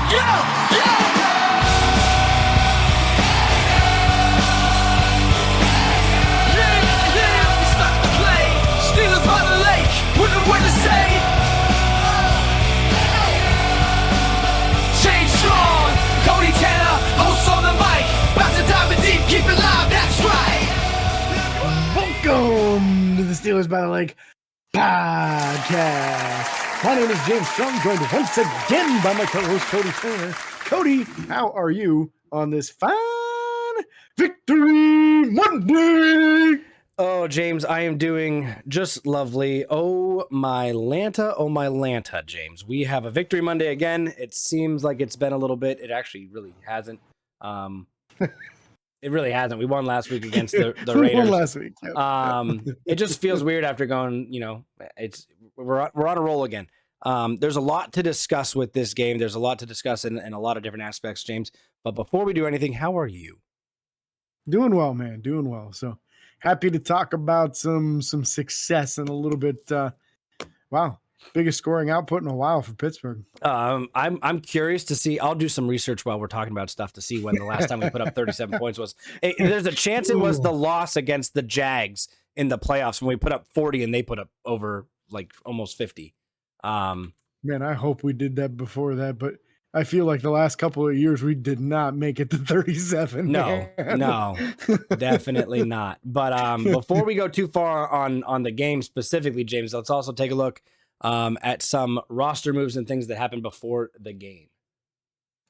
Yeah, yeah. Yeah, we start to play. Steelers by the lake. Wouldn't know what to say. James Strong, Cody Tanner, hosts on the mic. About to dive in deep, keep it live, that's right. Welcome to the Steelers by the Lake podcast. My name is James Strong, joined once again by my co-host Cody Turner. Cody, how are you on this fine Victory Monday? Oh, James, I am doing just lovely. Oh, my Lanta, James. We have a Victory Monday again. It seems like it's been a little bit. It actually really hasn't. It really hasn't. We won last week against the We Raiders. won last week. Yep. It just feels weird after going, we're on a roll again. There's a lot to discuss with this game. There's a lot to discuss in a lot of different aspects, James. But before we do anything, how are you? Doing well, man. Doing well. So happy to talk about some success and a little bit. Wow, biggest scoring output in a while for Pittsburgh. I'm curious to see. I'll do some research while we're talking about stuff to see when the last time we put up 37 points was. There's a chance it was the loss against the Jags in the playoffs when we put up 40 and they put up over like almost 50. Man, I hope we did that before that, but I feel like the last couple of years we did not make it to 37. No, definitely not. But before we go too far on the game specifically, James, let's also take a look at some roster moves and things that happened before the game.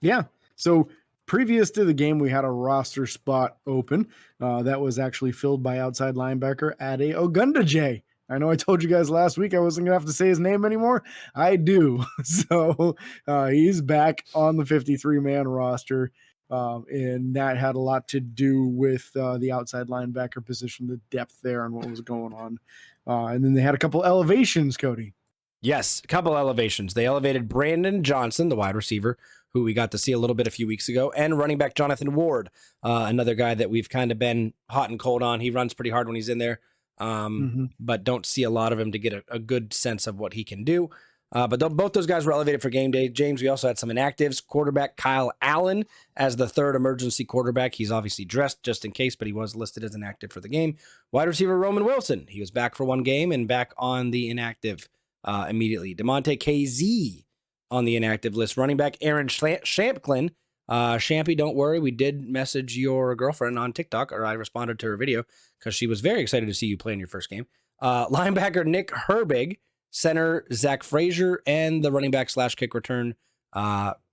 Yeah. So previous to the game, we had a roster spot open that was actually filled by outside linebacker Ade Ogundeji. I know I told you guys last week I wasn't going to have to say his name anymore. I do. So he's back on the 53-man roster, and that had a lot to do with the outside linebacker position, the depth there and what was going on. And then they had a couple elevations, Cody. Yes, a couple elevations. They elevated Brandon Johnson, the wide receiver, who we got to see a little bit a few weeks ago, and running back Jonathan Ward, another guy that we've kind of been hot and cold on. He runs pretty hard when he's in there. But don't see a lot of him to get a good sense of what he can do. But both those guys were elevated for game day. James, we also had some inactives. Quarterback Kyle Allen as the third emergency quarterback. He's obviously dressed just in case, but he was listed as inactive for the game. Wide receiver Roman Wilson. He was back for one game and back on the inactive immediately. DeMonte KZ on the inactive list. Running back Aaron Shamplin. Shampy, don't worry. We did message your girlfriend on TikTok, or I responded to her video because she was very excited to see you play in your first game. Linebacker Nick Herbig, center Zach Frazier, and the running back / kick return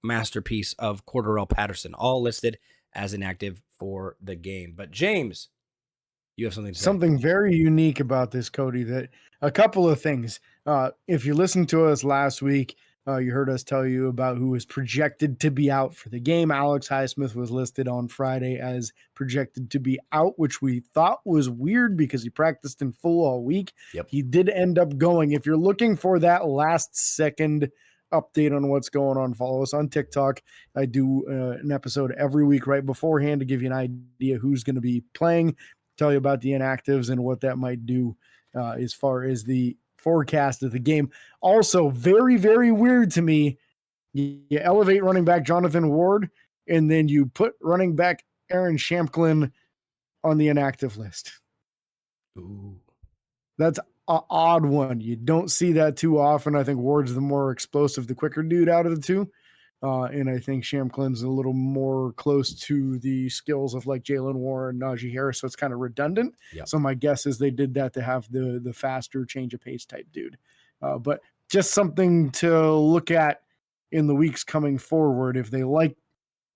masterpiece of Cordarrelle Patterson, all listed as inactive for the game. But James, you have something to say. Something very unique about this, Cody, that a couple of things. If you listened to us last week, you heard us tell you about who was projected to be out for the game. Alex Highsmith was listed on Friday as projected to be out, which we thought was weird because he practiced in full all week. Yep. He did end up going. If you're looking for that last second update on what's going on, follow us on TikTok. I do an episode every week right beforehand to give you an idea who's going to be playing, tell you about the inactives and what that might do as far as the forecast of the game. Also, very, very weird to me. You elevate running back Jonathan Ward, and then you put running back Aaron Shamplin on the inactive list. Ooh. That's an odd one. You don't see that too often. I think Ward's the more explosive, the quicker dude out of the two. And I think Shamplin's a little more close to the skills of like Jalen Warren, Najee Harris, so it's kind of redundant. Yep. So my guess is they did that to have the faster change of pace type dude. But just something to look at in the weeks coming forward. If they like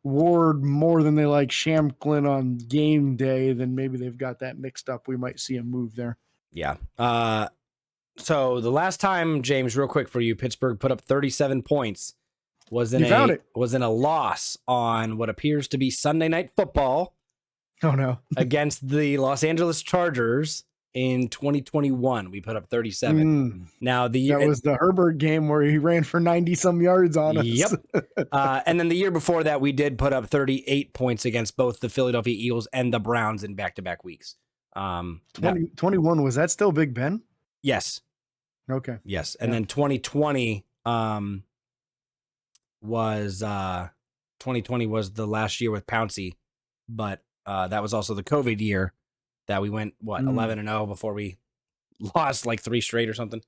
Ward more than they like Shamplin on game day, then maybe they've got that mixed up. We might see a move there. Yeah. So the last time, James, real quick for you, Pittsburgh put up 37 points. Was in a loss on what appears to be Sunday Night Football. Oh no! Against the Los Angeles Chargers in 2021, we put up 37. Now that was the Herbert game where he ran for 90 some yards on us. Yep. And then the year before that, we did put up 38 points against both the Philadelphia Eagles and the Browns in back-to-back weeks. 21 was that still Big Ben? Yes. Okay. Yes, and then 2020. was 2020 was the last year with Pouncey, but that was also the COVID year that we went 11-0 before we lost like 3 straight or something.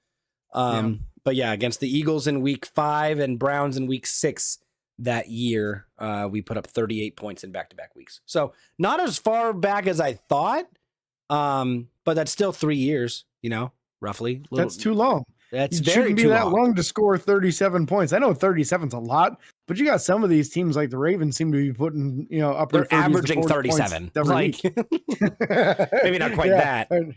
But yeah, against the Eagles in week 5 and Browns in week 6 that year, we put up 38 points in back-to-back weeks. So not as far back as I thought, but that's still 3 years, roughly. That's too long. That's it very shouldn't be too that long. long to score 37 points. I know 37's a lot, but you got some of these teams like the Ravens seem to be putting, up They're their 30s averaging to 40 37. every Like, week. maybe not quite that. And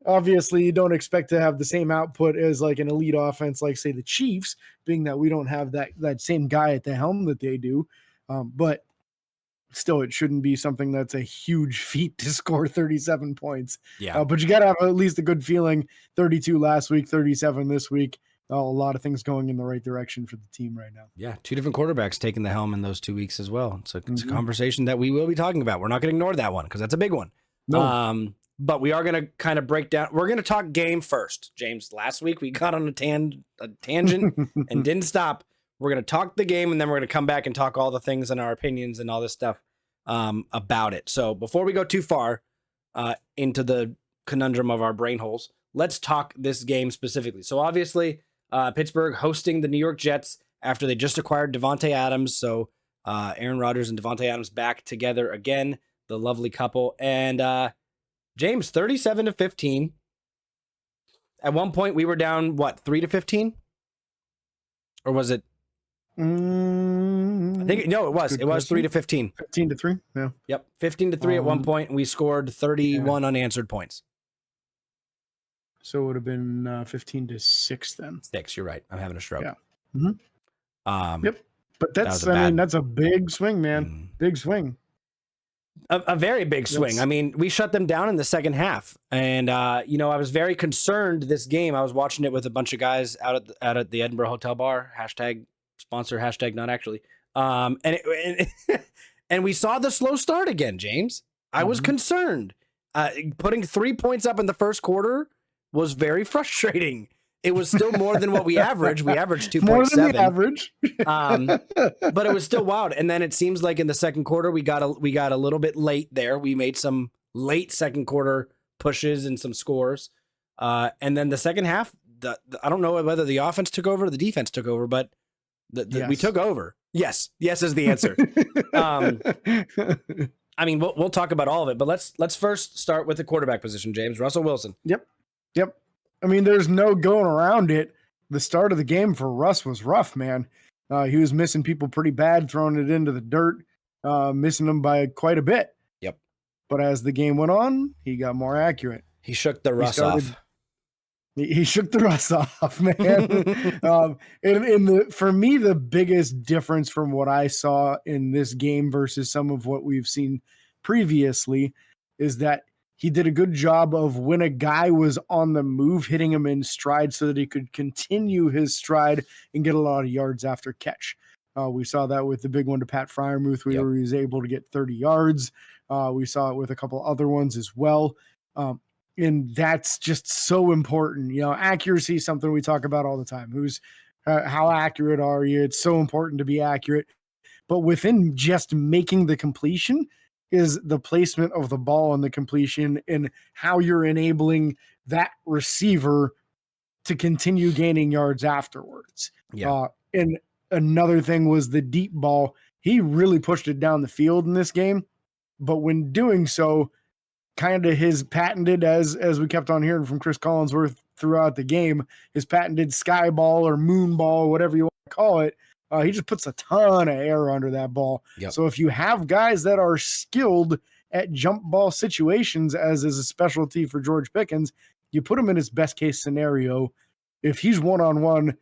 obviously, you don't expect to have the same output as like an elite offense, like say the Chiefs, being that we don't have that same guy at the helm that they do. But still, it shouldn't be something that's a huge feat to score 37 points. Yeah. But you got to have at least a good feeling. 32 last week, 37 this week. A lot of things going in the right direction for the team right now. Yeah, 2 different quarterbacks taking the helm in those 2 weeks as well. It's a conversation that we will be talking about. We're not going to ignore that one because that's a big one. No. But we are going to kind of break down. We're going to talk game first, James. Last week we got on a tangent and didn't stop. We're going to talk the game, and then we're going to come back and talk all the things and our opinions and all this stuff about it. So before we go too far into the conundrum of our brain holes, let's talk this game specifically. So obviously, Pittsburgh hosting the New York Jets after they just acquired Devontae Adams. So Aaron Rodgers and Devontae Adams back together again, the lovely couple. And James, 37-15. At one point, we were down, 3-15? Or was it? I think it was. It was 3-15. 15-3. Yeah. Yep. 15-3 at one point, and we scored 31 unanswered points. So it would have been 15-6 then. 6. You're right. I'm having a stroke. Yeah. Mm-hmm. Yep. But that's a big swing, man. Big swing. A very big swing. I mean, we shut them down in the second half. And, I was very concerned this game. I was watching it with a bunch of guys out at the Edinburgh Hotel Bar. Hashtag sponsor, hashtag not actually. And we saw the slow start again, James. I was concerned. Putting 3 points up in the first quarter was very frustrating. It was still more than what we averaged. We averaged 2.7. More than the average. But it was still wild. And then it seems like in the second quarter, we got a little bit late there. We made some late second quarter pushes and some scores. And then the second half, I don't know whether the offense took over or the defense took over, but we took over. Yes. Yes is the answer. I mean, we'll talk about all of it, but let's first start with the quarterback position, James. Russell Wilson. Yep. I mean, there's no going around it. The start of the game for Russ was rough, man. He was missing people pretty bad, throwing it into the dirt, missing them by quite a bit. Yep. But as the game went on, he got more accurate. He shook the Russ off. He shook the Russ off, man. For me, the biggest difference from what I saw in this game versus some of what we've seen previously is that he did a good job of when a guy was on the move, hitting him in stride so that he could continue his stride and get a lot of yards after catch. We saw that with the big one to Pat Freiermuth, where he was able to get 30 yards. We saw it with a couple other ones as well. And that's just so important. Accuracy is something we talk about all the time. How accurate are you? It's so important to be accurate. But within just making the completion is the placement of the ball on the completion and how you're enabling that receiver to continue gaining yards afterwards. Yeah. And another thing was the deep ball. He really pushed it down the field in this game. But when doing so, kind of his patented, as we kept on hearing from Chris Collinsworth throughout the game, his patented sky ball or moon ball, whatever you want to call it, he just puts a ton of air under that ball. Yep. So if you have guys that are skilled at jump ball situations, as is a specialty for George Pickens, you put him in his best case scenario. If he's one-on-one,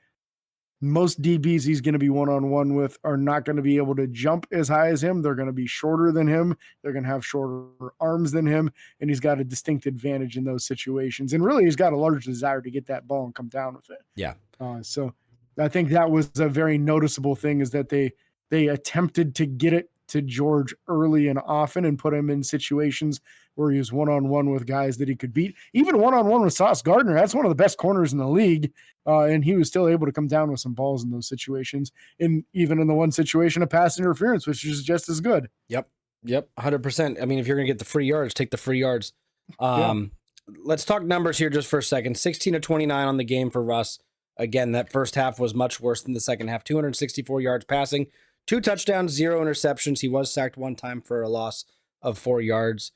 most DBs he's going to be one-on-one with are not going to be able to jump as high as him. They're going to be shorter than him. They're going to have shorter arms than him. And he's got a distinct advantage in those situations. And really, he's got a large desire to get that ball and come down with it. Yeah. So I think that was a very noticeable thing, is that they attempted to get it to George early and often and put him in situations where he was one-on-one with guys that he could beat, even one-on-one with Sauce Gardner. That's one of the best corners in the league. And he was still able to come down with some balls in those situations. And even in the one situation of pass interference, which is just as good. Yep. 100%. I mean, if you're going to get the free yards, take the free yards. Let's talk numbers here just for a second. 16 of 29 on the game for Russ. Again, that first half was much worse than the second half. 264 yards passing, 2 touchdowns, 0 interceptions. He was sacked one time for a loss of 4 yards.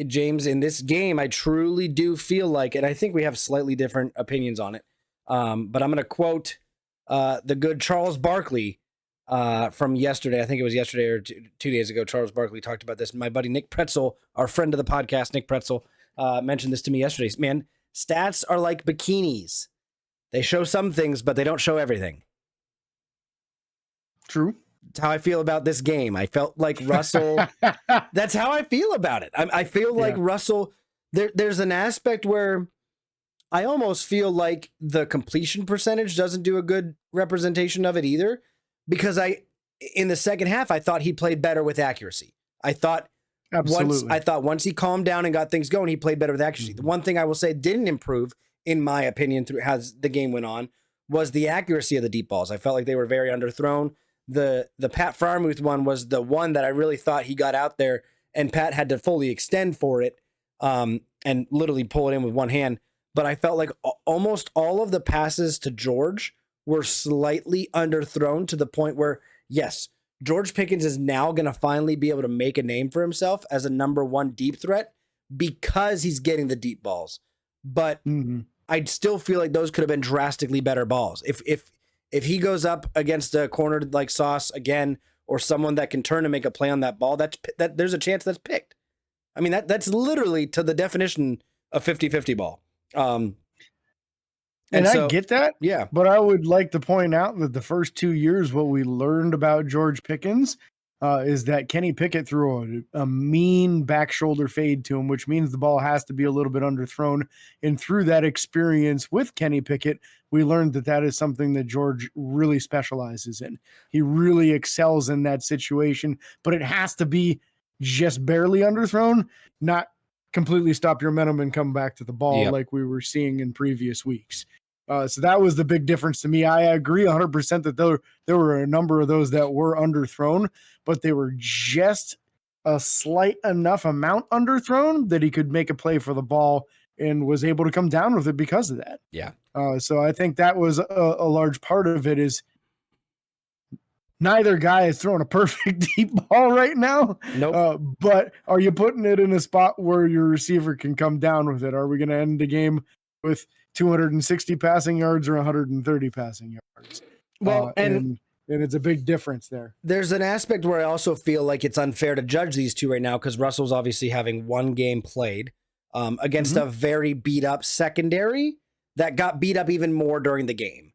James, in this game, I truly do feel like, and I think we have slightly different opinions on it, but I'm going to quote the good Charles Barkley from yesterday. I think it was yesterday or 2 days ago. Charles Barkley talked about this. My buddy Nick Pretzel, our friend of the podcast, Nick Pretzel, mentioned this to me yesterday. Man, stats are like bikinis. They show some things, but they don't show everything. True. That's how I feel about this game. I felt like Russell. That's how I feel about it. I feel like Russell. There's an aspect where I almost feel like the completion percentage doesn't do a good representation of it either, because in the second half I thought he played better with accuracy. I thought once he calmed down and got things going, he played better with accuracy. The one thing I will say didn't improve, in my opinion, through as the game went on, was the accuracy of the deep balls. I felt like they were very underthrown. The Pat Freiermuth one was the one that I really thought he got out there and Pat had to fully extend for it and literally pull it in with one hand. But I felt like almost all of the passes to George were slightly underthrown to the point where, yes, George Pickens is now going to finally be able to make a name for himself as a number 1 deep threat because he's getting the deep balls. But I'd still feel like those could have been drastically better balls. If he goes up against a corner like Sauce again, or someone that can turn and make a play on that ball, that there's a chance that's picked. I mean, that's literally to the definition of 50-50 ball. And so, I get that. Yeah. But I would like to point out that the first 2 years, what we learned about George Pickens is that Kenny Pickett threw a mean back shoulder fade to him, which means the ball has to be a little bit underthrown. And through that experience with Kenny Pickett, we learned that is something that George really specializes in. He really excels in that situation, but it has to be just barely underthrown, not completely stop your momentum and come back to the ball like we were seeing in previous weeks. So that was the big difference to me. I agree 100% that there were a number of those that were underthrown, but they were just a slight enough amount underthrown that he could make a play for the ball and was able to come down with it because of that. Yeah. So I think that was a large part of it. Is neither guy is throwing a perfect deep ball right now. Nope. But are you putting it in a spot where your receiver can come down with it? Are we going to end the game with 260 passing yards or 130 passing yards? Well, and it's a big difference there. There's an aspect where I also feel like it's unfair to judge these two right now, because Russell's obviously having one game played against a very beat up secondary that got beat up even more during the game.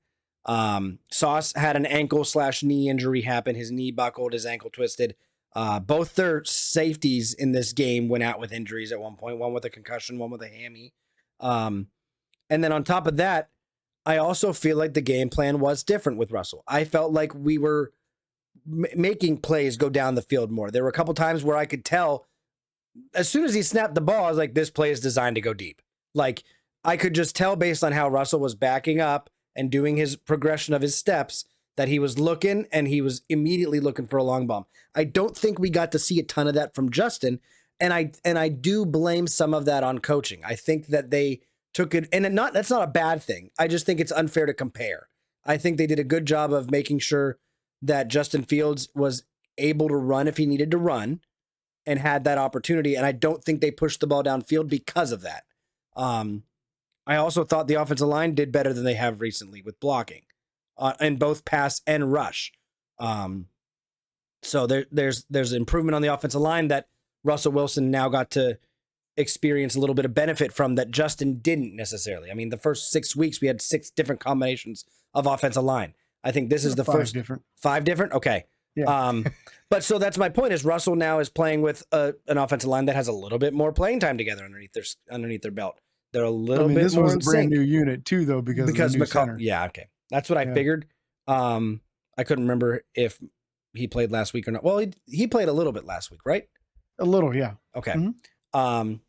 Sauce had an ankle/knee injury happen. His knee buckled, his ankle twisted. Both their safeties in this game went out with injuries at one point, one with a concussion, one with a hammy. And then on top of that, I also feel like the game plan was different with Russell. I felt like we were making plays go down the field more. There were a couple times where I could tell, as soon as he snapped the ball, I was like, this play is designed to go deep. Like, I could just tell based on how Russell was backing up and doing his progression of his steps that he was looking, and he was immediately looking for a long bomb. I don't think we got to see a ton of that from Justin, and I do blame some of that on coaching. I think that they took it, and that's not a bad thing. I just think it's unfair to compare. I think they did a good job of making sure that Justin Fields was able to run if he needed to run and had that opportunity, and I don't think they pushed the ball downfield because of that. I also thought the offensive line did better than they have recently with blocking in both pass and rush. So there's improvement on the offensive line that Russell Wilson now got to experience a little bit of benefit from that Justin didn't necessarily. I mean, the first 6 weeks we had 6 different combinations of offensive line. I think this is the first different. 5 different. Okay. Yeah. But so that's my point, is Russell now is playing with an offensive line that has a little bit more playing time together underneath their belt. They're a little bit this more was in a brand sync. new unit too, though, because of the new center. Yeah. Okay. That's what I figured. I couldn't remember if he played last week or not. Well, he played a little bit last week, right? A little, yeah. Okay. Mhm.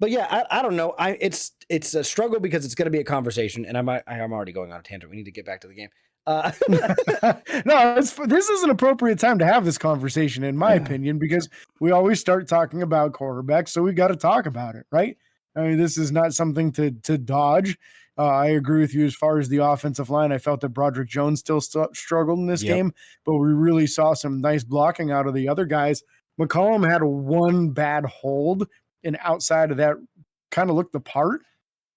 But yeah, I don't know. It's a struggle because it's going to be a conversation, and I'm already going on a tangent. We need to get back to the game. No, this is an appropriate time to have this conversation, in my opinion, because we always start talking about quarterbacks, so we got to talk about it, right? I mean, this is not something to dodge. I agree with you as far as the offensive line. I felt that Broderick Jones still struggled in this Yep. game, but we really saw some nice blocking out of the other guys. McCollum had one bad hold, and outside of that, kind of looked the part.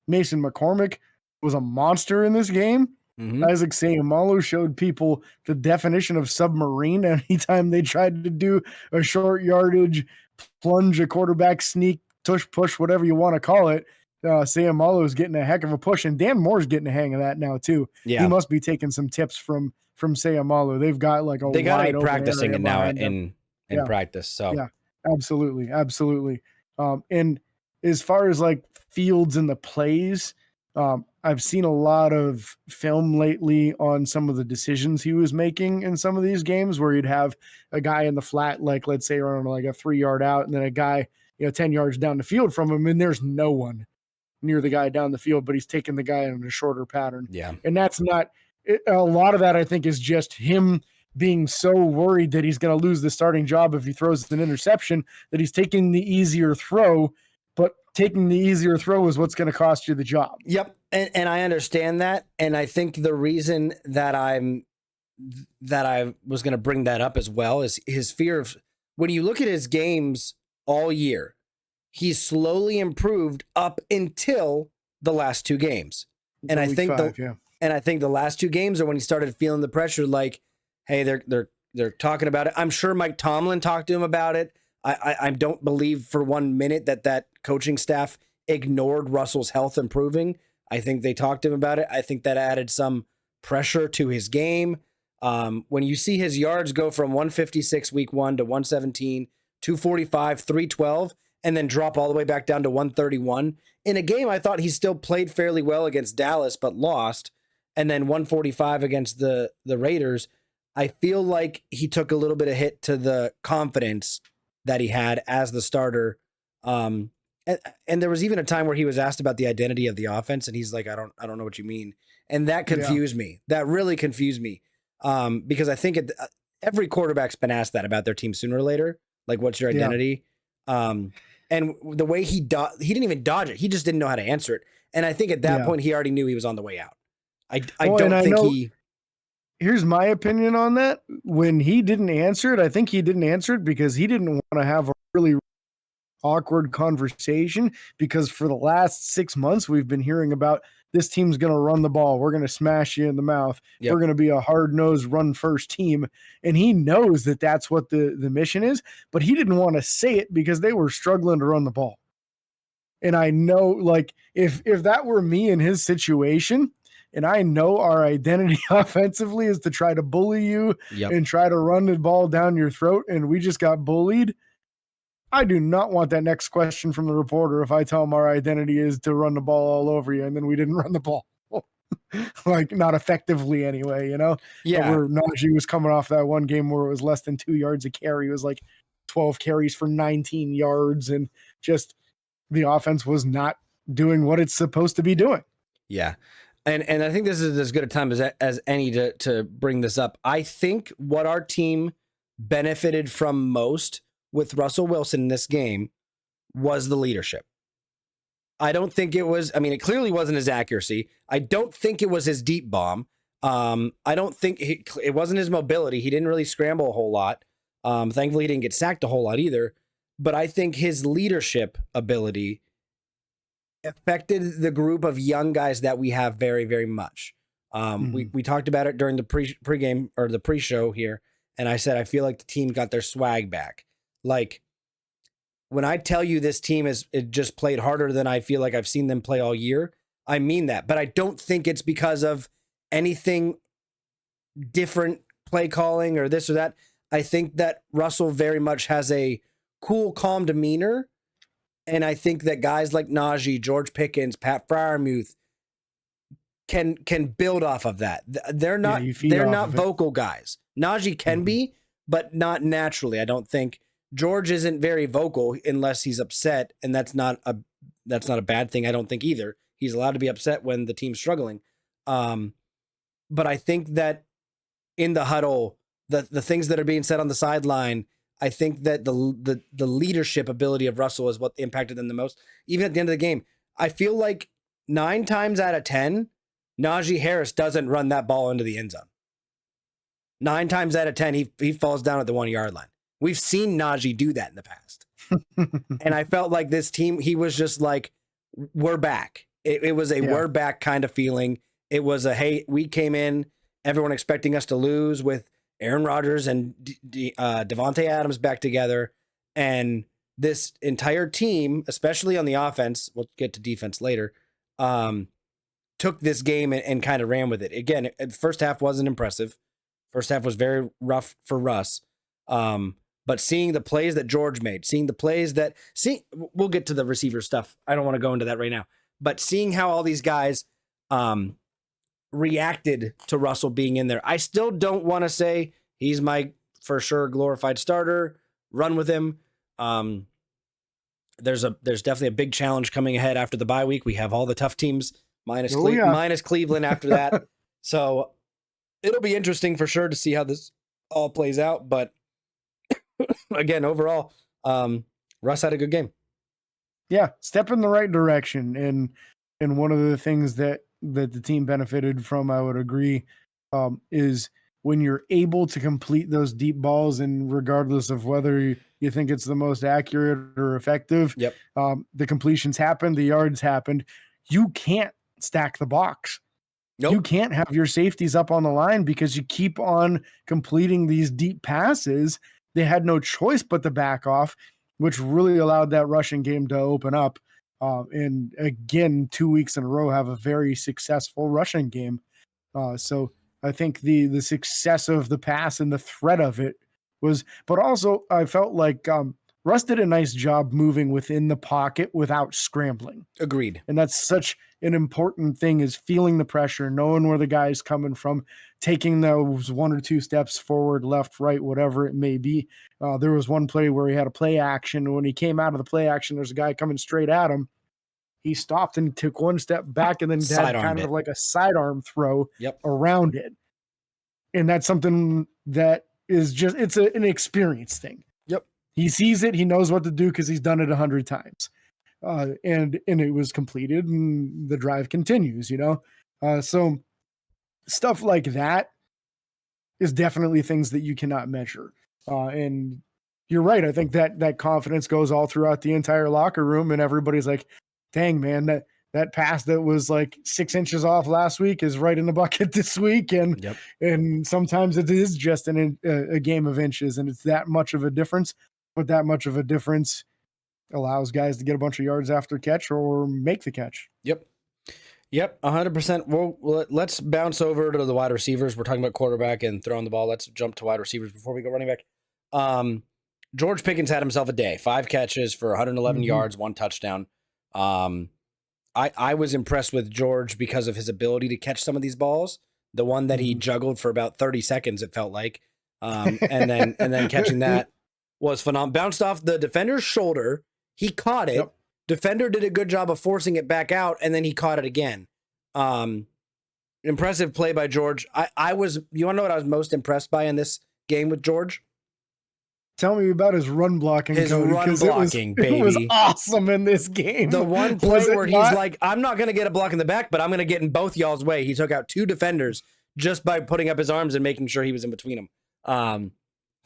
Mason McCormick was a monster in this game. Mhm. Isaac Sayamalu showed people the definition of submarine anytime they tried to do a short yardage plunge, a quarterback sneak, tush push, whatever you want to call it. Sayamalu is getting a heck of a push, and Dan Moore's getting a hang of that now too. Yeah. He must be taking some tips from Sayamalu. They've got like a They got to wide be open practicing area it now behind them. in Yeah. practice. So Yeah, absolutely, absolutely. And as far as like fields and the plays, I've seen a lot of film lately on some of the decisions he was making in some of these games where you'd have a guy in the flat, like let's say around like a 3-yard out, and then a guy, 10 yards down the field from him, and there's no one near the guy down the field, but he's taking the guy in a shorter pattern. yeah. And that's not a lot of that, I think, is just him being so worried that he's going to lose the starting job if he throws an interception that he's taking the easier throw, but taking the easier throw is what's going to cost you the job. Yep. And I understand that. And I think the reason that I was going to bring that up as well is his fear of, when you look at his games all year, he's slowly improved up until the last 2 games. And I think the last 2 games are when he started feeling the pressure, like, hey, they're talking about it. I'm sure Mike Tomlin talked to him about it. I don't believe for 1 minute that coaching staff ignored Russell's health improving. I think they talked to him about it. I think that added some pressure to his game. When you see his yards go from 156 week 1 to 117, 245, 312, and then drop all the way back down to 131 in a game I thought he still played fairly well against Dallas but lost, and then 145 against the Raiders, I feel like he took a little bit of hit to the confidence that he had as the starter. And there was even a time where he was asked about the identity of the offense, and he's like, I don't know what you mean. And that confused me. That really confused me. Because I think every quarterback's been asked that about their team sooner or later. Like, what's your identity? And the way he didn't even dodge it. He just didn't know how to answer it. And I think at that point, he already knew he was on the way out. I don't think he... Here's my opinion on that. When he didn't answer it, I think he didn't answer it because he didn't want to have a really awkward conversation, because for the last 6 months, we've been hearing about this team's going to run the ball. We're going to smash you in the mouth. Yep. We're going to be a hard-nosed run-first team. And he knows that that's what the mission is, but he didn't want to say it because they were struggling to run the ball. And I know, like, if that were me in his situation, and I know our identity offensively is to try to bully you and try to run the ball down your throat, and we just got bullied, I do not want that next question from the reporter if I tell him our identity is to run the ball all over you, and then we didn't run the ball. Like, not effectively anyway, Yeah. Where Najee was coming off that one game where it was less than 2 yards a carry. It was like 12 carries for 19 yards, and just the offense was not doing what it's supposed to be doing. Yeah. And I think this is as good a time as any to bring this up. I think what our team benefited from most with Russell Wilson in this game was the leadership. I don't think it was, it clearly wasn't his accuracy. I don't think it was his deep bomb. I don't think it wasn't his mobility. He didn't really scramble a whole lot. Thankfully, he didn't get sacked a whole lot either. But I think his leadership ability affected the group of young guys that we have very, very much. We talked about it during the pregame or the pre-show here, and I said I feel like the team got their swag back. Like, when I tell you this team it just played harder than I feel like I've seen them play all year, I mean that. But I don't think it's because of anything different play calling or this or that. I think that Russell very much has a cool, calm demeanor. And I think that guys like Najee, George Pickens, Pat Freiermuth can build off of that. They're not vocal guys. Najee can be, but not naturally. I don't think George isn't very vocal unless he's upset, and that's not a bad thing, I don't think either. He's allowed to be upset when the team's struggling. But I think that in the huddle, the things that are being said on the sideline, I think that the leadership ability of Russell is what impacted them the most. Even at the end of the game, I feel like 9 times out of 10, Najee Harris doesn't run that ball into the end zone. 9 times out of 10, he falls down at the 1 yard line. We've seen Najee do that in the past. And I felt like this team, he was just like, we're back. It was a we're back kind of feeling. It was a, hey, we came in, everyone expecting us to lose with Aaron Rodgers and Devontae Adams back together. And this entire team, especially on the offense, we'll get to defense later, took this game and kind of ran with it. Again, the first half wasn't impressive. First half was very rough for Russ. But seeing the plays that George made, we'll get to the receiver stuff. I don't want to go into that right now. But seeing how all these guys reacted to Russell being in there, I still don't want to say he's my for sure glorified starter. Run with him. There's definitely a big challenge coming ahead after the bye week. We have all the tough teams minus Cleveland after that. So it'll be interesting for sure to see how this all plays out. But again, overall, Russ had a good game. Yeah, step in the right direction. And one of the things that the team benefited from, I would agree, is when you're able to complete those deep balls, and regardless of whether you think it's the most accurate or effective, the completions happened, the yards happened. You can't stack the box. Nope. You can't have your safeties up on the line because you keep on completing these deep passes. They had no choice but to back off, which really allowed that rushing game to open up. And again, 2 weeks in a row have a very successful rushing game. So I think the success of the pass and the threat of it was, but also I felt like Russ did a nice job moving within the pocket without scrambling. Agreed. And that's such an important thing, is feeling the pressure, knowing where the guy's coming from, taking those 1 or 2 steps forward, left, right, whatever it may be. There was one play where he had a play action. When he came out of the play action, there's a guy coming straight at him. He stopped and took 1 step back and then had kind of like a sidearm throw around it. And that's something that is just, it's an experience thing. Yep. He sees it. He knows what to do because he's done it 100 times. And it was completed and the drive continues, so stuff like that is definitely things that you cannot measure. And you're right. I think that confidence goes all throughout the entire locker room, and everybody's like, dang, man, that pass that was like 6 inches off last week is right in the bucket this week. And sometimes it is just a game of inches, and it's that much of a difference, but that much of a difference allows guys to get a bunch of yards after catch or make the catch. Yep, 100%. Well, let's bounce over to the wide receivers. We're talking about quarterback and throwing the ball. Let's jump to wide receivers before we go running back. George Pickens had himself a day. 5 catches for 111 yards, 1 touchdown. I was impressed with George because of his ability to catch some of these balls. The one that he juggled for about 30 seconds, it felt like, and then catching that was phenomenal. Bounced off the defender's shoulder. He caught it. Defender did a good job of forcing it back out, and then he caught it again. Impressive play by George. I was, you want to know what I was most impressed by in this game with George? Tell me about his run blocking. His run blocking, baby. It was awesome in this game. The one play where he's like, I'm not going to get a block in the back, but I'm going to get in both y'all's way. He took out 2 defenders just by putting up his arms and making sure he was in between them.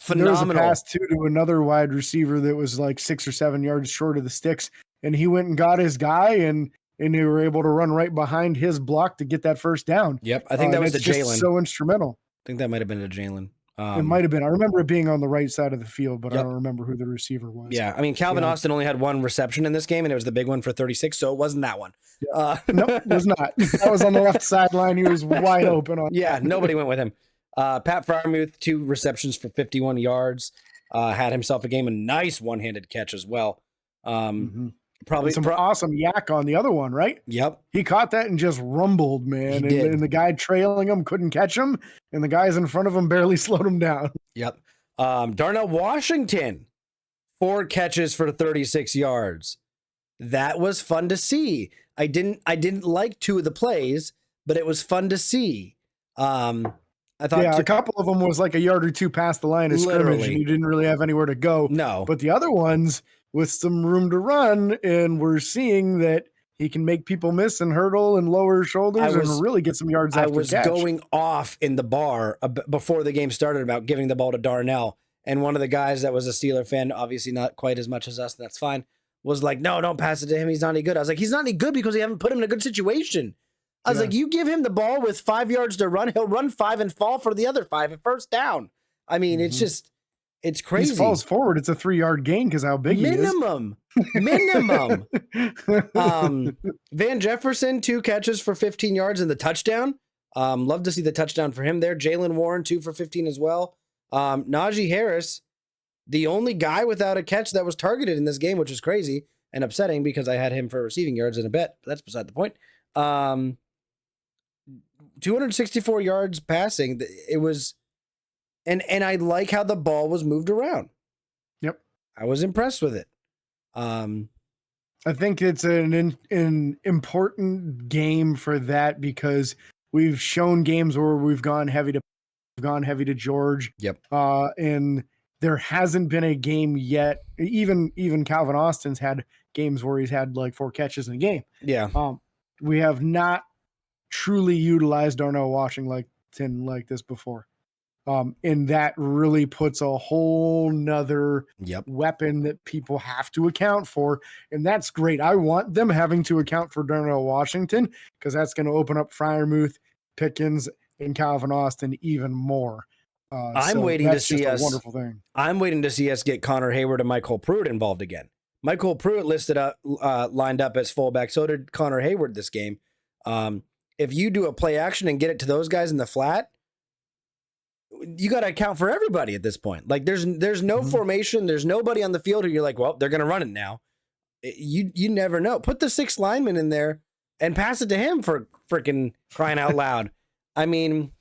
Phenomenal. There was a pass to another wide receiver that was like 6 or 7 yards short of the sticks, and he went and got his guy, and they were able to run right behind his block to get that first down. Yep, I think that was the Jalen. So instrumental. I think that might have been a Jalen. It might have been. I remember it being on the right side of the field, but I don't remember who the receiver was. Yeah, I mean, Calvin Austin only had 1 reception in this game, and it was the big one for 36, so it wasn't that one. Nope, it was not. That was on the left sideline. He was wide open. Nobody went with him. Pat Freiermuth, 2 receptions for 51 yards. Had himself a game, a nice one-handed catch as well. Probably some awesome yak on the other one, right? Yep. He caught that and just rumbled, man. And the guy trailing him couldn't catch him, and the guys in front of him barely slowed him down. Yep. Darnell Washington, 4 catches for 36 yards. That was fun to see. I didn't like 2 of the plays, but it was fun to see. I thought a couple of them was like a yard or 2 past the line of scrimmage, Literally. and you didn't really have anywhere to go. No. But the other ones with some room to run, and we're seeing that he can make people miss and hurdle and lower shoulders and really get some yards I after was catch. going off in the bar before the game started about giving the ball to Darnell. And one of the guys that was a Steeler fan, obviously not quite as much as us, and that's fine, was like, no, don't pass it to him. He's not any good. I was like, he's not any good because you haven't put him in a good situation. I was like, you give him the ball with 5 yards to run, he'll run 5 and fall for the other 5 at first down. I mean, it's just, it's crazy. He falls forward. It's a 3-yard gain because how big Minimum. Van Jefferson, 2 catches for 15 yards and the touchdown. Love to see the touchdown for him there. Jalen Warren, 2 for 15 as well. Najee Harris, the only guy without a catch that was targeted in this game, which is crazy and upsetting because I had him for receiving yards in a bet. But that's beside the point. 264 yards passing. It was, and I like how the ball was moved around. Yep. I was impressed with it. I think it's an important game for that because we've shown games where we've gone heavy to George. Yep. And there hasn't been a game yet. Even Calvin Austin's had games where he's had like 4 catches in a game. Yeah. We have not truly utilized Darnell Washington like this before. And that really puts a whole nother weapon that people have to account for. And that's great. I want them having to account for Darnell Washington because that's going to open up Freiermuth, Pickens, and Calvin Austin even more. I'm waiting to see us. Wonderful thing. I'm waiting to see us get Connor Hayward and Michael Pruitt involved again. Michael Pruitt lined up as fullback. So did Connor Hayward this game. If you do a play action and get it to those guys in the flat, you got to account for everybody at this point. Like there's no formation. There's nobody on the field who you're like, well, they're going to run it now. You never know. Put the 6th lineman in there and pass it to him for freaking crying out loud. I mean,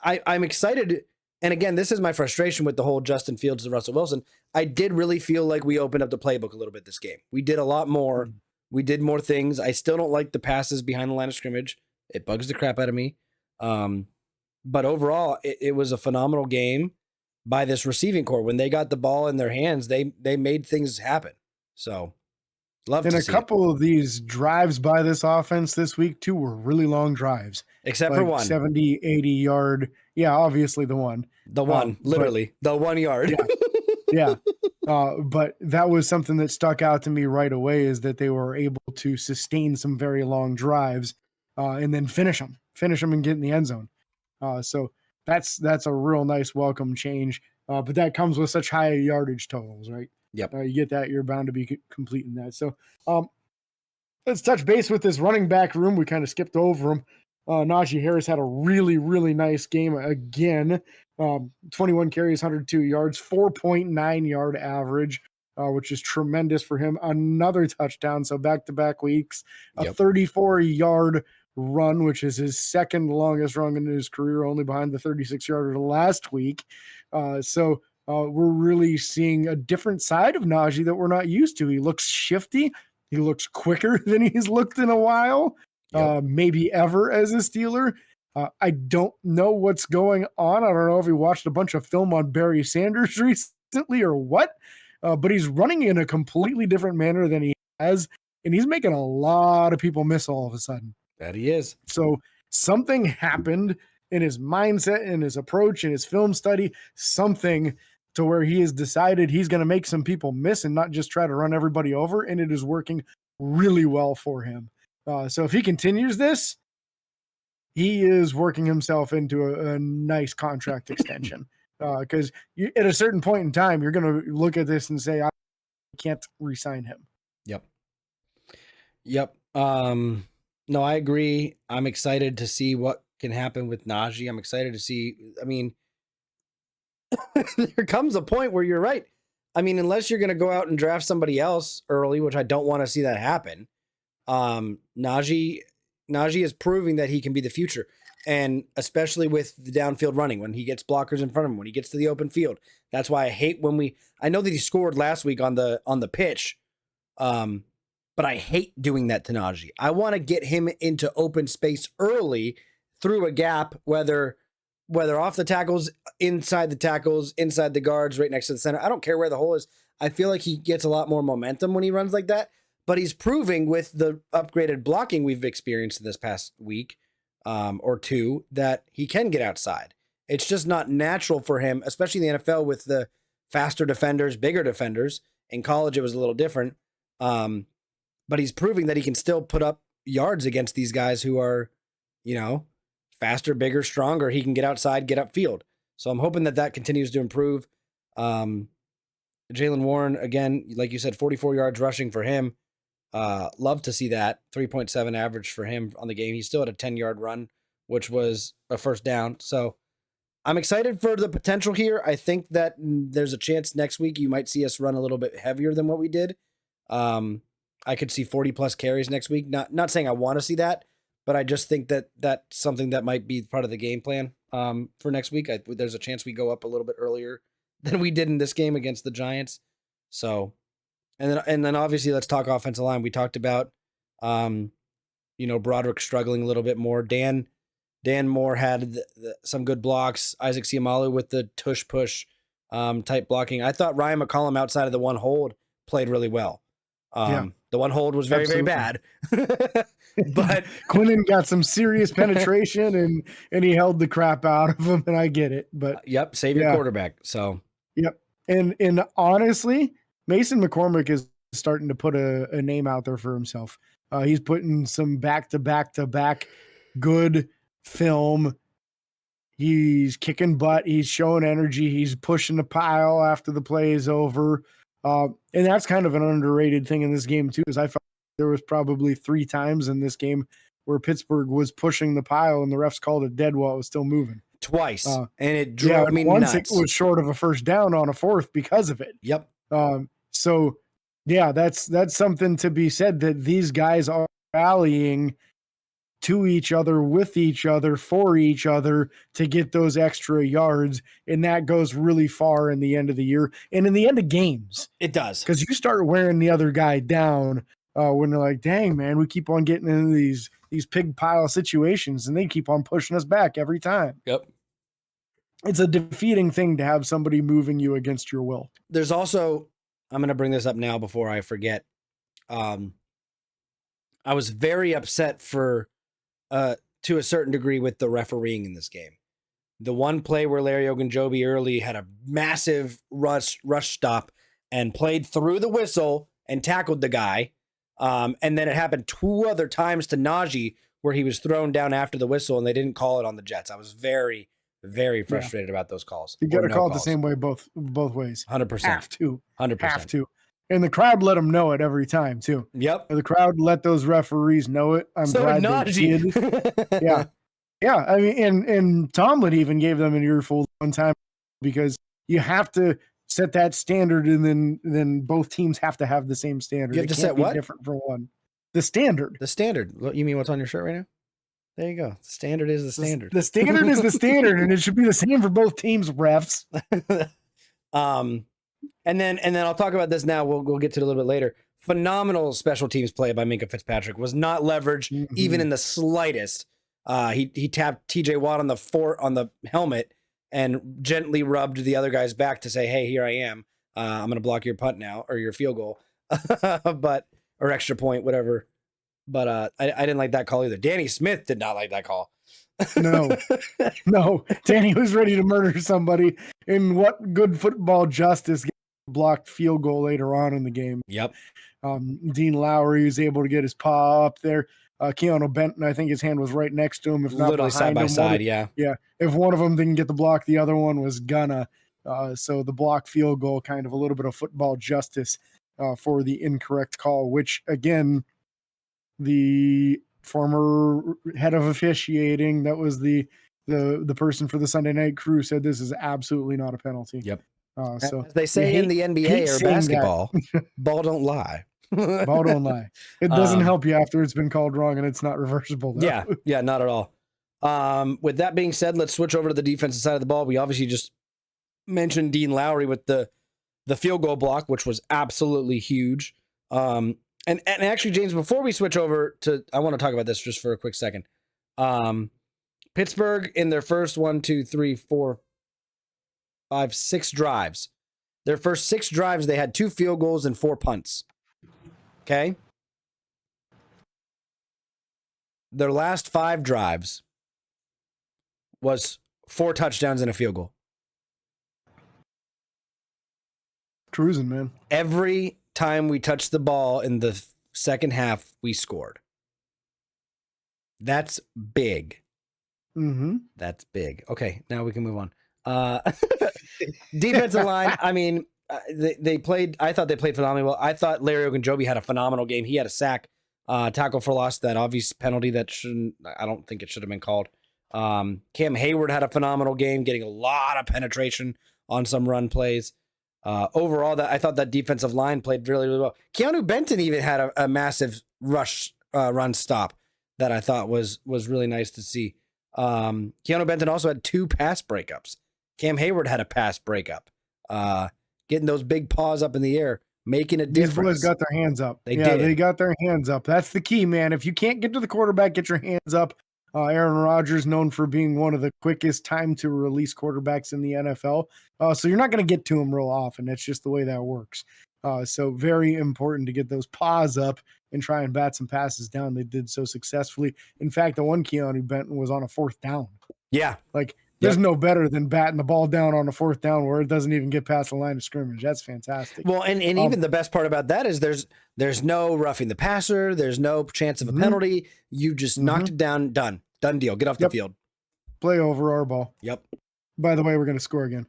I'm excited. And again, this is my frustration with the whole Justin Fields and Russell Wilson. I did really feel like we opened up the playbook a little bit this game. We did a lot more. We did more things. I still don't like the passes behind the line of scrimmage. It bugs the crap out of me. But overall, it was a phenomenal game by this receiving corps. When they got the ball in their hands, they made things happen. So, love to see it. And a couple of these drives by this offense this week, too, were really long drives. Except for one. 70, 80 yard. Yeah, obviously the one. The 1 yard. Yeah. But that was something that stuck out to me right away is that they were able to sustain some very long drives and then finish them and get in the end zone. So that's a real nice welcome change. But that comes with such high yardage totals, right? Yep. You get that, you're bound to be completing that. So let's touch base with this running back room. We kind of skipped over him. Najee Harris had a really, really nice game again. 21 carries, 102 yards, 4.9 yard average, which is tremendous for him. Another touchdown. So back-to-back weeks, a 34-yard run, which is his 2nd longest run in his career, only behind the 36-yarder last week. So we're really seeing a different side of Najee that we're not used to. He looks shifty. He looks quicker than he's looked in a while. Maybe ever as a Steeler. I don't know what's going on. I don't know if he watched a bunch of film on Barry Sanders recently or what, but he's running in a completely different manner than he has, and he's making a lot of people miss all of a sudden. That he is. So something happened in his mindset, in his approach, in his film study, something to where he has decided he's going to make some people miss and not just try to run everybody over, and it is working really well for him. So if he continues this, he is working himself into a nice contract extension. Because at a certain point in time, you're going to look at this and say, I can't re-sign him. Yep. No, I agree. I'm excited to see what can happen with Najee. I'm excited to see. I mean, there comes a point where you're right. I mean, unless you're going to go out and draft somebody else early, which I don't want to see that happen. Najee is proving that he can be the future. And especially with the downfield running, when he gets blockers in front of him, when he gets to the open field. That's why I hate when I know that he scored last week on the pitch. But I hate doing that to Najee. I want to get him into open space early through a gap, whether off the tackles, inside the guards, right next to the center. I don't care where the hole is. I feel like he gets a lot more momentum when he runs like that. But he's proving with the upgraded blocking we've experienced this past week or two that he can get outside. It's just not natural for him, especially in the NFL with the faster defenders, bigger defenders. In college, it was a little different. But he's proving that he can still put up yards against these guys who are, faster, bigger, stronger. He can get outside, get upfield. So I'm hoping that continues to improve. Jaylen Warren, again, like you said, 44 yards rushing for him. Love to see that. 3.7 average for him on the game. He still had a 10-yard run, which was a first down. So I'm excited for the potential here. I think that there's a chance next week you might see us run a little bit heavier than what we did. I could see 40-plus carries next week. Not saying I want to see that, but I just think that that's something that might be part of the game plan for next week. There's a chance we go up a little bit earlier than we did in this game against the Giants. So, and then obviously let's talk offensive line. We talked about, Broderick struggling a little bit more. Dan Moore had some good blocks. Isaac Siamalu with the tush push type blocking. I thought Ryan McCollum outside of the one hold played really well. The one hold was very, very bad. But Quinnen got some serious penetration and he held the crap out of him, and I get it. But save your quarterback. So and honestly, Mason McCormick is starting to put a name out there for himself. He's putting some back-to-back good film. He's kicking butt. He's showing energy. He's pushing the pile after the play is over. And that's kind of an underrated thing in this game too, is I felt there was probably 3 times in this game where Pittsburgh was pushing the pile and the refs called it dead while it was still moving. Twice. And it drove me once nuts. It was short of a first down on a 4th because of it. Yep. So yeah, that's something to be said, that these guys are rallying to each other, with each other, for each other to get those extra yards. And that goes really far in the end of the year and in the end of games. It does. Because you start wearing the other guy down when they're like, dang, man, we keep on getting into these pig pile situations and they keep on pushing us back every time. Yep. It's a defeating thing to have somebody moving you against your will. There's also, I'm going to bring this up now before I forget. I was very upset to a certain degree with the refereeing in this game. The one play where Larry Ogunjobi early had a massive rush stop and played through the whistle and tackled the guy. And then it happened 2 other times to Najee where he was thrown down after the whistle and they didn't call it on the Jets. I was very, very frustrated about those calls. You got to call it the same way both ways. 100%. Have to. 100%. Have to. And the crowd let them know it every time too. Yep. The crowd let those referees know it. I'm glad they did. Yeah. Yeah. I mean, and Tomlin even gave them an earful one time because you have to set that standard, and then both teams have to have the same standard. You have to set what? Different for one. The standard. The standard. You mean what's on your shirt right now? There you go. The standard is the standard. The standard is the standard, and it should be the same for both teams, refs. And then I'll talk about this now. We'll get to it a little bit later. Phenomenal special teams play by Minkah Fitzpatrick. Was not leveraged even in the slightest. He tapped TJ Watt on the helmet and gently rubbed the other guy's back to say, "Hey, here I am. I'm going to block your punt now or your field goal, or extra point, whatever." But I didn't like that call either. Danny Smith did not like that call. No. Danny was ready to murder somebody. And what good football justice blocked field goal later on in the game. Yep. Dean Lowry was able to get his paw up there. Keanu Benton, I think his hand was right next to him, if not literally side by side. Yeah. If one of them didn't get the block, the other one was gonna. So the block field goal, kind of a little bit of football justice for the incorrect call, which again, the former head of officiating, that was the person for the Sunday Night Crew, said this is absolutely not a penalty. Yep. So as they say in the NBA or basketball, ball don't lie. Ball don't lie. It doesn't help you after it's been called wrong and it's not reversible, though. Yeah, not at all. With that being said, let's switch over to the defensive side of the ball. We obviously just mentioned Dean Lowry with the field goal block, which was absolutely huge. And actually, James, before we switch over to, I want to talk about this just for a quick second. Pittsburgh in their first 6 drives. Their first 6 drives, they had 2 field goals and 4 punts. Okay. Their last 5 drives was 4 touchdowns and a field goal. Cruising, man. Every time we touched the ball in the second half, we scored. That's big. Mm-hmm. That's big. Okay, now we can move on. Defensive line, I mean, they played, I thought they played phenomenally well. I thought Larry Ogunjobi had a phenomenal game. He had a sack, tackle for loss, that obvious penalty that I don't think it should have been called. Cam Hayward had a phenomenal game, getting a lot of penetration on some run plays. Overall, I thought that defensive line played really, really well. Keanu Benton even had a massive rush run stop that I thought was really nice to see. Keanu Benton also had 2 pass breakups. Cam Hayward had a pass breakup. Getting those big paws up in the air, making a difference. These boys got their hands up. They did. They got their hands up. That's the key, man. If you can't get to the quarterback, get your hands up. Aaron Rodgers, known for being one of the quickest time to release quarterbacks in the NFL. So you're not going to get to him real often. That's just the way that works. So very important to get those paws up and try and bat some passes down. They did so successfully. In fact, the one Keanu Benton was on a 4th down. Yeah. Like, there's no better than batting the ball down on a 4th down where it doesn't even get past the line of scrimmage. That's fantastic. Well, and even the best part about that is there's no roughing the passer. There's no chance of a penalty. You just knocked it down. Done deal. Get off the field. Play over our ball. Yep. By the way, we're going to score again.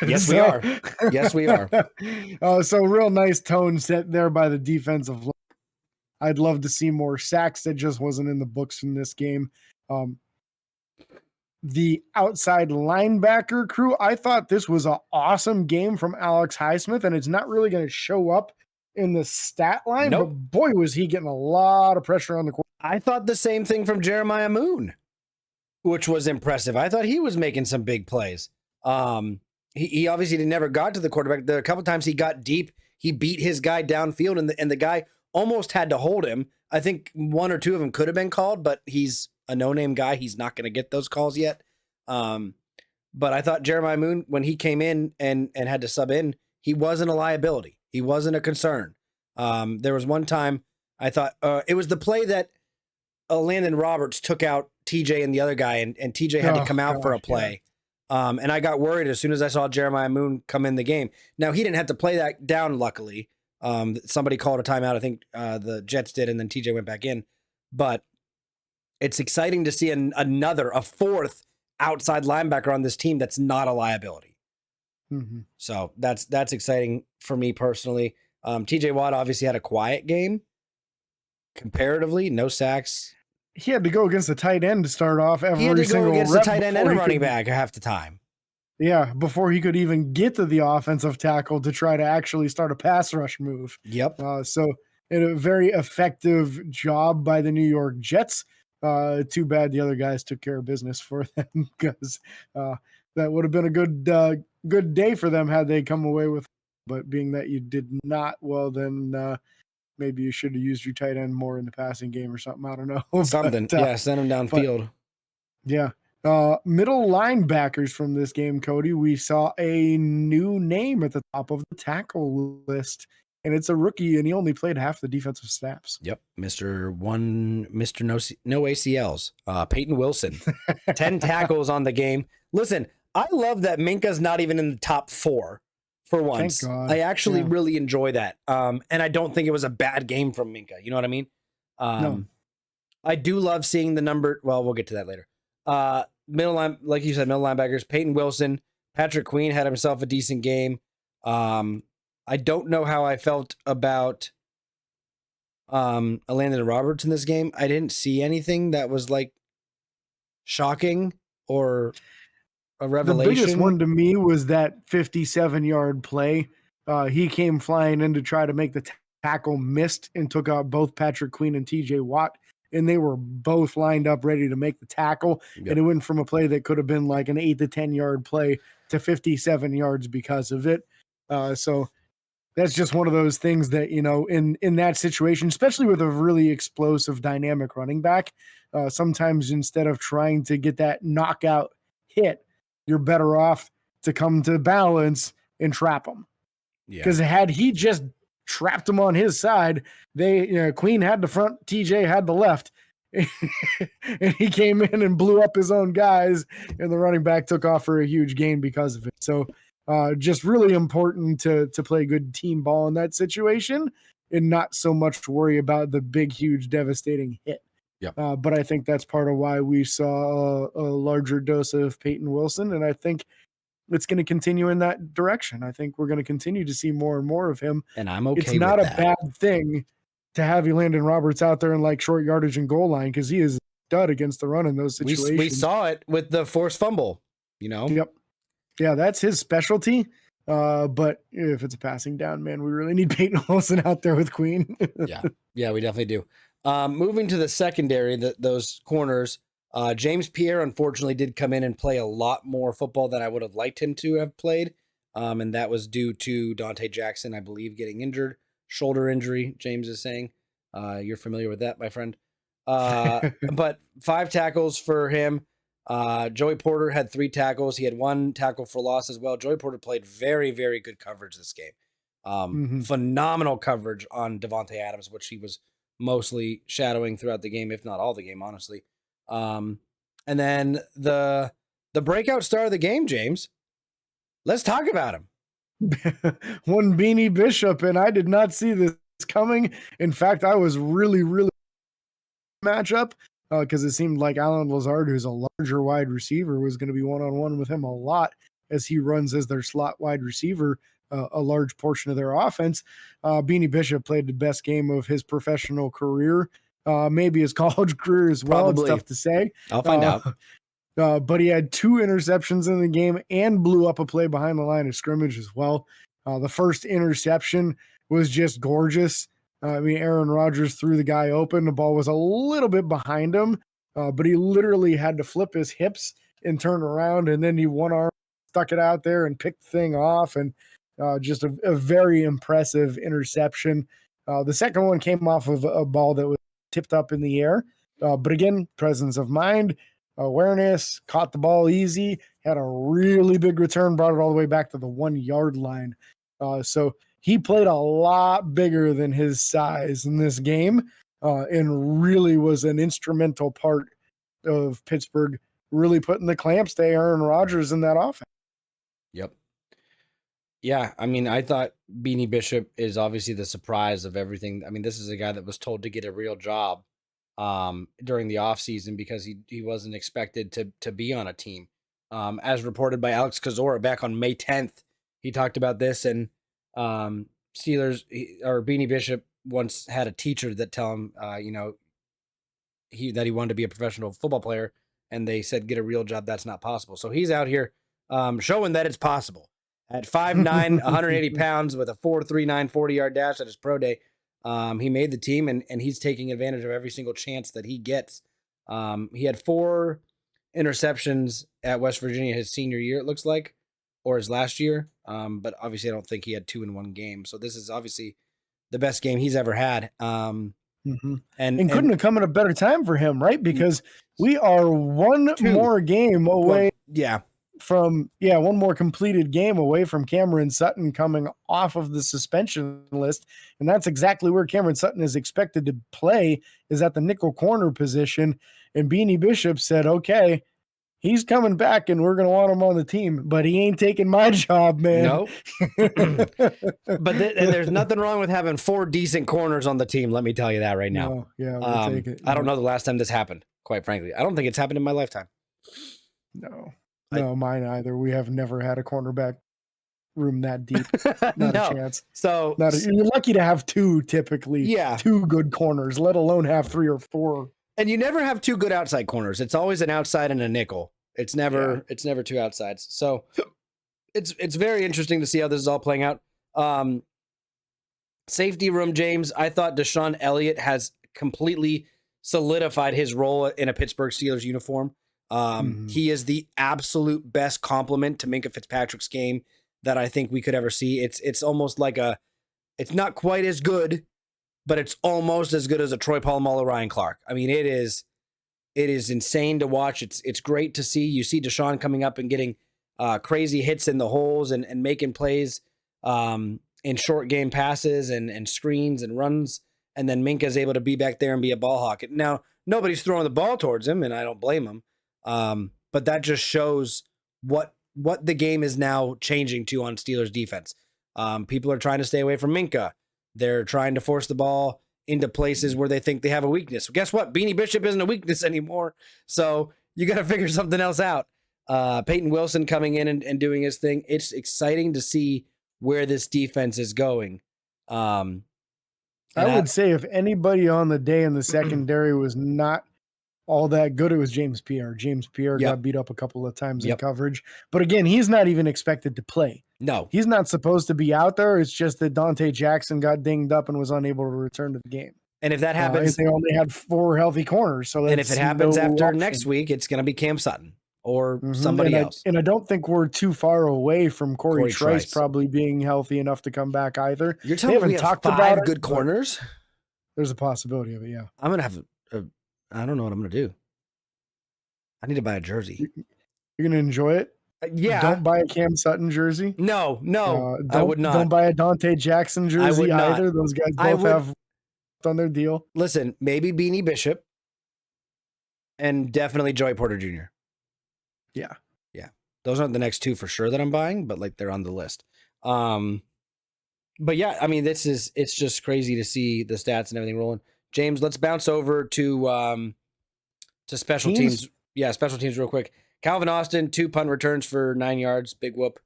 Yes, we are. Yes, we are. So real nice tone set there by the defensive line. I'd love to see more sacks. That just wasn't in the books in this game. The outside linebacker crew, I thought this was an awesome game from Alex Highsmith, and it's not really going to show up in the stat line, but boy, was he getting a lot of pressure on the quarterback. I thought the same thing from Jeremiah Moon, which was impressive. I thought he was making some big plays. He obviously never got to the quarterback. A couple times he got deep, he beat his guy downfield, and the guy almost had to hold him. I think 1 or 2 of them could have been called, but he's a no-name guy. He's not going to get those calls yet. But I thought Jeremiah Moon, when he came in and had to sub in, he wasn't a liability. He wasn't a concern. There was one time I thought it was the play that Landon Roberts took out TJ and the other guy, and TJ had to come out for a play. Yeah. And I got worried as soon as I saw Jeremiah Moon come in the game. Now, he didn't have to play that down, luckily. Somebody called a timeout. I think the Jets did, and then TJ went back in. But it's exciting to see a 4th outside linebacker on this team that's not a liability. Mm-hmm. So that's exciting for me personally. TJ Watt obviously had a quiet game. Comparatively, no sacks. He had to go against the tight end to start off every single rep. He had to go against the tight end and a running back half the time. Yeah, before he could even get to the offensive tackle to try to actually start a pass rush move. Yep. So a very effective job by the New York Jets. Too bad the other guys took care of business for them, because that would have been a good day for them had they come away with. But being that you did not, well, then maybe you should have used your tight end more in the passing game or something. I don't know. Something. But, send him downfield. Yeah. Middle linebackers from this game, Cody, we saw a new name at the top of the tackle list, and it's a rookie, and he only played half the defensive snaps. Yep. Mr. No ACLs, Peyton Wilson, 10 tackles on the game. Listen, I love that Minka's not even in the top 4 for once. Thank God. I actually really enjoy that. And I don't think it was a bad game from Minka. You know what I mean? No. I do love seeing the number. Well, we'll get to that later. Middle line, like you said, middle linebackers, Peyton Wilson, Patrick Queen had himself a decent game. I don't know how I felt about Landon Roberts in this game. I didn't see anything that was like shocking or a revelation. The biggest one to me was that 57-yard play. He came flying in to try to make the tackle, missed, and took out both Patrick Queen and TJ Watt. and they were both lined up ready to make the tackle. Yep. And it went from a play that could have been like an 8 to 10 yard play to 57 yards because of it. So that's just one of those things that, in that situation, especially with a really explosive, dynamic running back, sometimes instead of trying to get that knockout hit, you're better off to come to balance and trap him. Because had he just trapped him on his side, Queen had the front, TJ had the left, and he came in and blew up his own guys, and the running back took off for a huge gain because of it. So just really important to play good team ball in that situation and not so much worry about the big, huge, devastating hit. Yep. But I think that's part of why we saw a larger dose of Peyton Wilson, and I think it's going to continue in that direction. I think we're going to continue to see more and more of him. And I'm okay. It's not a bad thing to have Landon Roberts out there in like short yardage and goal line, because he is a stud against the run in those situations. We saw it with the forced fumble, Yep. Yeah, that's his specialty. But if it's a passing down, man, we really need Peyton Wilson out there with Queen. Yeah, we definitely do. Moving to the secondary, those corners, James Pierre unfortunately did come in and play a lot more football than I would have liked him to have played. And that was due to Dante Jackson, I believe, getting injured, shoulder injury, James is saying. You're familiar with that, my friend. But 5 tackles for him. Joey Porter had 3 tackles. He had 1 tackle for loss as well. Joey Porter played very, very good coverage this game. Phenomenal coverage on Devontae Adams, which he was mostly shadowing throughout the game, if not all the game, honestly. And then the breakout star of the game, James. Let's talk about him. One Beanie Bishop, and I did not see this coming. In fact, I was really, really matchup because it seemed like Alan Lazard, who's a larger wide receiver, was going to be one-on-one with him a lot as he runs as their slot wide receiver, a large portion of their offense. Beanie Bishop played the best game of his professional career, maybe his college career as well. Probably. It's tough to say. I'll find out. But he had 2 interceptions in the game and blew up a play behind the line of scrimmage as well. The first interception was just gorgeous. Aaron Rodgers threw the guy open. The ball was a little bit behind him, but he literally had to flip his hips and turn around, and then he one arm stuck it out there and picked the thing off, and just a very impressive interception. The second one came off of a ball that was tipped up in the air. But again, presence of mind, awareness, caught the ball easy, had a really big return, brought it all the way back to the 1 yard line. So he played a lot bigger than his size in this game, and really was an instrumental part of Pittsburgh really putting the clamps to Aaron Rodgers in that offense. Yep. Yeah, I thought Beanie Bishop is obviously the surprise of everything. This is a guy that was told to get a real job during the offseason because he wasn't expected to be on a team. As reported by Alex Kozora back on May 10th, he talked about this, and Steelers or Beanie Bishop once had a teacher that tell him, that he wanted to be a professional football player, and they said, get a real job. That's not possible. So he's out here showing that it's possible. At 5'9", 180 pounds with a 4.39 40-yard dash at his pro day, he made the team, and he's taking advantage of every single chance that he gets. He had 4 interceptions at West Virginia his senior year, it looks like, or his last year. But obviously I don't think he had 2 in one game. So this is obviously the best game he's ever had. And couldn't have come at a better time for him, right? Because we are one more game away. One more completed game away from Cameron Sutton coming off of the suspension list. And that's exactly where Cameron Sutton is expected to play, is at the nickel corner position. And Beanie Bishop said, okay, he's coming back and we're going to want him on the team, but he ain't taking my job, man. No. But there's nothing wrong with having 4 decent corners on the team. Let me tell you that right now. We'll take it. I don't know the last time this happened, quite frankly. I don't think it's happened in my lifetime. No, mine either. We have never had a cornerback room that deep. Not a chance. So you're lucky to have 2 typically. Yeah. 2 good corners, let alone have 3 or 4. And you never have 2 good outside corners. It's always an outside and a nickel. It's never 2 outsides. So it's very interesting to see how this is all playing out. Safety room, James. I thought Deshaun Elliott has completely solidified his role in a Pittsburgh Steelers uniform. He is the absolute best complement to Minkah Fitzpatrick's game that I think we could ever see. It's almost like it's not quite as good, but it's almost as good as a Troy Polamalu, Ryan Clark. I mean, it is insane to watch. It's great to see. You see Deshaun coming up and getting crazy hits in the holes and making plays in short game passes and screens and runs. And then Minka's able to be back there and be a ball hawk. Now, nobody's throwing the ball towards him, and I don't blame him. But that just shows what the game is now changing to on Steelers defense. People are trying to stay away from Minkah. They're trying to force the ball into places where they think they have a weakness. Well, guess what? Beanie Bishop isn't a weakness anymore. So you got to figure something else out. Peyton Wilson coming in and doing his thing. It's exciting to see where this defense is going. I would say if anybody on the day in the secondary was not all that good, it was James Pierre. James Pierre got beat up a couple of times in coverage. But again, he's not even expected to play. No. He's not supposed to be out there. It's just that Dante Jackson got dinged up and was unable to return to the game. And if that happens, they only had 4 healthy corners. So and if it happens after next week, it's going to be Cam Sutton or somebody else. And I don't think we're too far away from Corey Trice probably being healthy enough to come back either. You're telling me we have 5 good corners? There's a possibility of it, yeah. I'm going to have I don't know what I'm going to do. I need to buy a jersey. You're going to enjoy it? Yeah. Don't buy a Cam Sutton jersey. No, I would not. Don't buy a Dante Jackson jersey either. Those guys both have on their deal. Listen, maybe Beanie Bishop and definitely Joey Porter Jr. Yeah. Those aren't the next 2 for sure that I'm buying, but like they're on the list. But yeah, I mean, it's just crazy to see the stats and everything rolling. James, let's bounce over to special teams. Yeah, special teams real quick. Calvin Austin, 2 punt returns for 9 yards. Big whoop.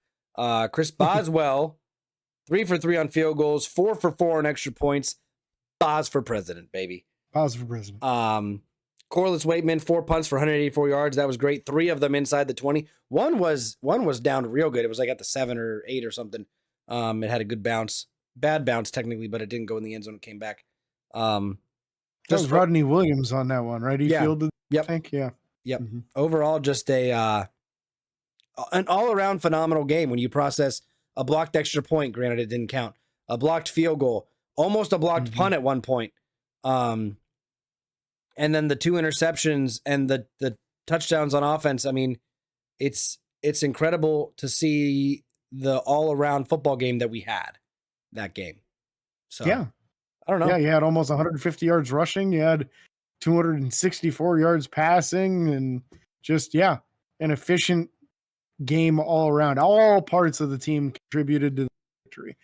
Chris Boswell, 3 for 3 on field goals, 4 for 4 on extra points. Boz for president, baby. Boz for president. Corliss Waitman, 4 punts for 184 yards. That was great. 3 of them inside the 20. One was down real good. It was like at the 7 or 8 or something. It had a good bounce. Bad bounce technically, but it didn't go in the end zone. It came back. That was Rodney Williams on that one, right? He fielded, I think. Yeah. Yep. Mm-hmm. Overall, just an all-around phenomenal game when you process a blocked extra point. Granted, it didn't count. A blocked field goal, almost a blocked punt at one point. And then the 2 interceptions and the touchdowns on offense. I mean, it's incredible to see the all-around football game that we had that game. So yeah, I don't know. Yeah, you had almost 150 yards rushing. You had 264 yards passing, and just an efficient game all around. All parts of the team contributed to the victory.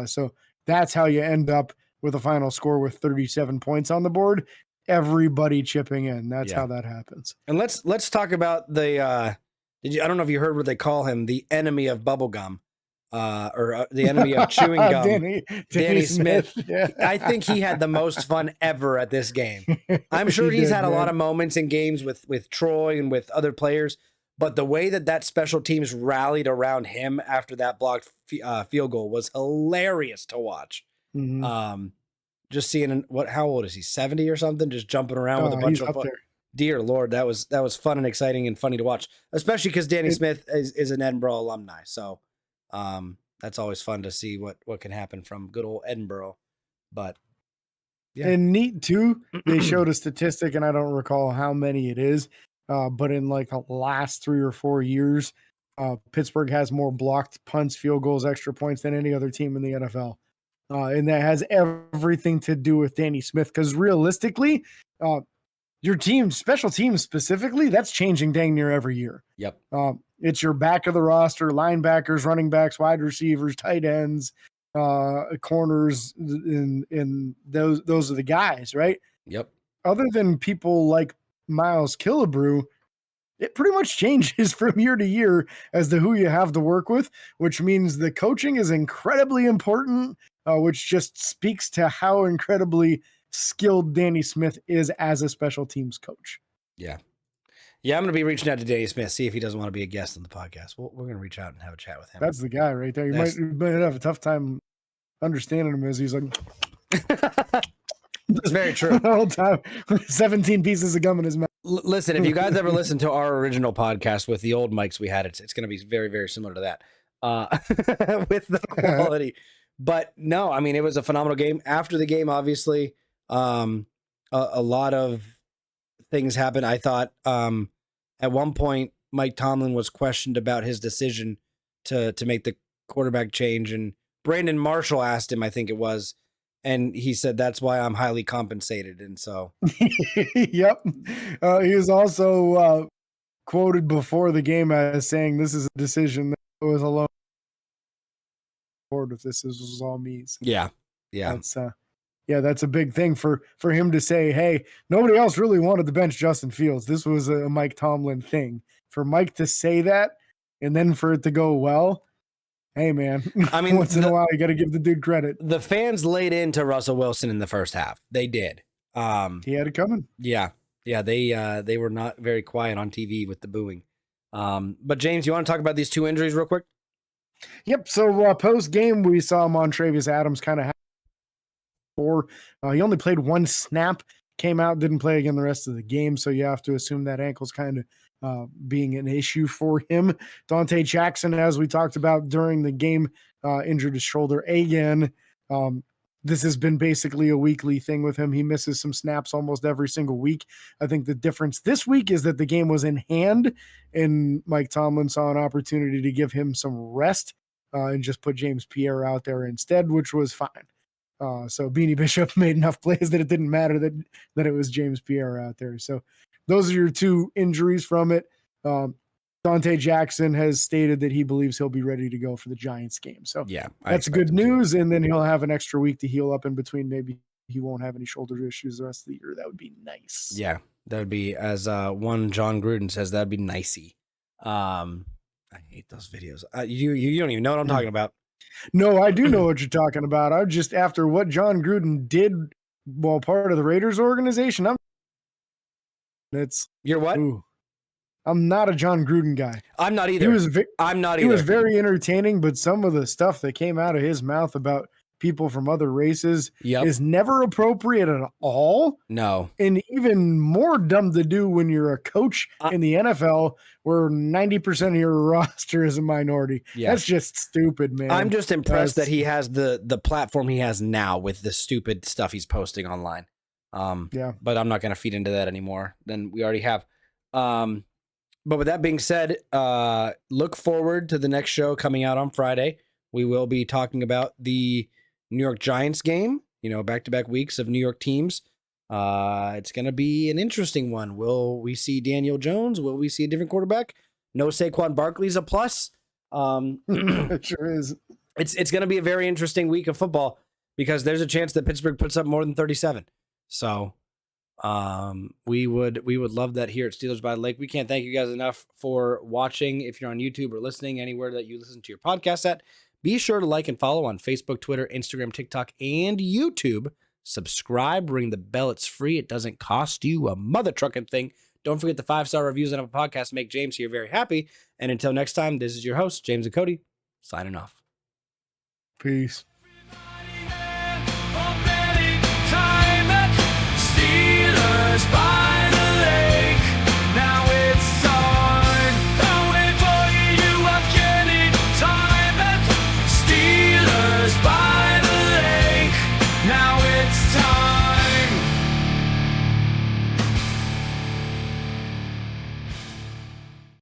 So that's how you end up with a final score with 37 points on the board. Everybody chipping in. That's how that happens. And let's talk about the I don't know if you heard what they call him, the enemy of bubblegum. Or the enemy of chewing gum, Danny Smith. Yeah. I think he had the most fun ever at this game. I'm sure he's had a lot of moments in games with Troy and with other players, but the way that special teams rallied around him after that blocked field goal was hilarious to watch. Mm-hmm. Just seeing how old is he? 70 or something? Just jumping around with a bunch of fun. Dear Lord, that was fun and exciting and funny to watch, especially because Danny Smith is an Edinburgh alumni. So. That's always fun to see what can happen from good old Edinburgh, but and neat too. They showed a statistic, and I don't recall how many it is, but in like the last 3 or 4 years, Pittsburgh has more blocked punts, field goals, extra points than any other team in the NFL, and that has everything to do with Danny Smith. Because realistically, your team, special teams specifically, that's changing dang near every year. Yep. It's your back of the roster, linebackers, running backs, wide receivers, tight ends, corners, and those are the guys, right? Yep. Other than people like Miles Killebrew, it pretty much changes from year to year as to who you have to work with, which means the coaching is incredibly important, which just speaks to how incredibly skilled Danny Smith is as a special teams coach. Yeah. Yeah, I'm going to be reaching out to Danny Smith, see if he doesn't want to be a guest on the podcast. We're going to reach out and have a chat with him. That's the guy right there. You might have a tough time understanding him as he's like, It's very true. The whole time, 17 pieces of gum in his mouth. Listen, if you guys ever listen to our original podcast with the old mics we had, it's going to be very, very similar to that with the quality. But no, I mean, it was a phenomenal game. After the game, obviously, a lot of things happened. I thought at one point, Mike Tomlin was questioned about his decision to make the quarterback change. And Brandon Marshall asked him, I think it was, and he said, "That's why I'm highly compensated." And so, Yep. He was also quoted before the game as saying, "This is a decision that was alone. If this was all me." So yeah. that's a big thing for him to say, "Hey, nobody else really wanted to bench Justin Fields. This was a Mike Tomlin thing." For Mike to say that and then for it to go well, hey man, I mean, once in a while you got to give the dude credit. The fans laid into Russell Wilson in the first half. They did. He had it coming. Yeah. They were not very quiet on TV with the booing. But James, you want to talk about these two injuries real quick? Yep. So post game, we saw Montravius Adams kind of he only played one snap, came out, didn't play again the rest of the game. So you have to assume that ankle's kind of being an issue for him. Dante Jackson, as we talked about during the game, injured his shoulder again. This has been basically a weekly thing with him. He misses some snaps almost every single week. I think the difference this week is that the game was in hand and Mike Tomlin saw an opportunity to give him some rest and just put James Pierre out there instead, which was fine. So Beanie Bishop made enough plays that it didn't matter that it was James Pierre out there. So those are your two injuries from it. Dante Jackson has stated that he believes he'll be ready to go for the Giants game. So yeah, that's good news. And then he'll have an extra week to heal up in between. Maybe he won't have any shoulder issues the rest of the year. That would be nice. Yeah, that would be, as one John Gruden says, that'd be nicey. I hate those videos. You don't even know what I'm talking about. No, I do know what you're talking about. I just, after what John Gruden did while part of the Raiders organization, You're what? Ooh, I'm not a John Gruden guy. I'm not either. I'm not either. He was very entertaining, but some of the stuff that came out of his mouth about people from other races is never appropriate at all. No. And even more dumb to do when you're a coach in the NFL where 90% of your roster is a minority. Yeah. That's just stupid, man. I'm just impressed that he has the platform he has now with the stupid stuff he's posting online. But I'm not going to feed into that anymore than we already have. But with that being said, look forward to the next show coming out on Friday. We will be talking about the New York Giants game, back-to-back weeks of New York teams. It's going to be an interesting one. Will we see Daniel Jones? Will we see a different quarterback? No Saquon Barkley's a plus. It sure is. It's going to be a very interesting week of football because there's a chance that Pittsburgh puts up more than 37. So we would love that here at Steelers by the Lake. We can't thank you guys enough for watching. If you're on YouTube or listening anywhere that you listen to your podcast at, be sure to like and follow on Facebook, Twitter, Instagram, TikTok, and YouTube. Subscribe, ring the bell. It's free. It doesn't cost you a mother trucking thing. Don't forget the 5-star reviews on a podcast to make James here very happy. And until next time, this is your host, James and Cody, signing off. Peace.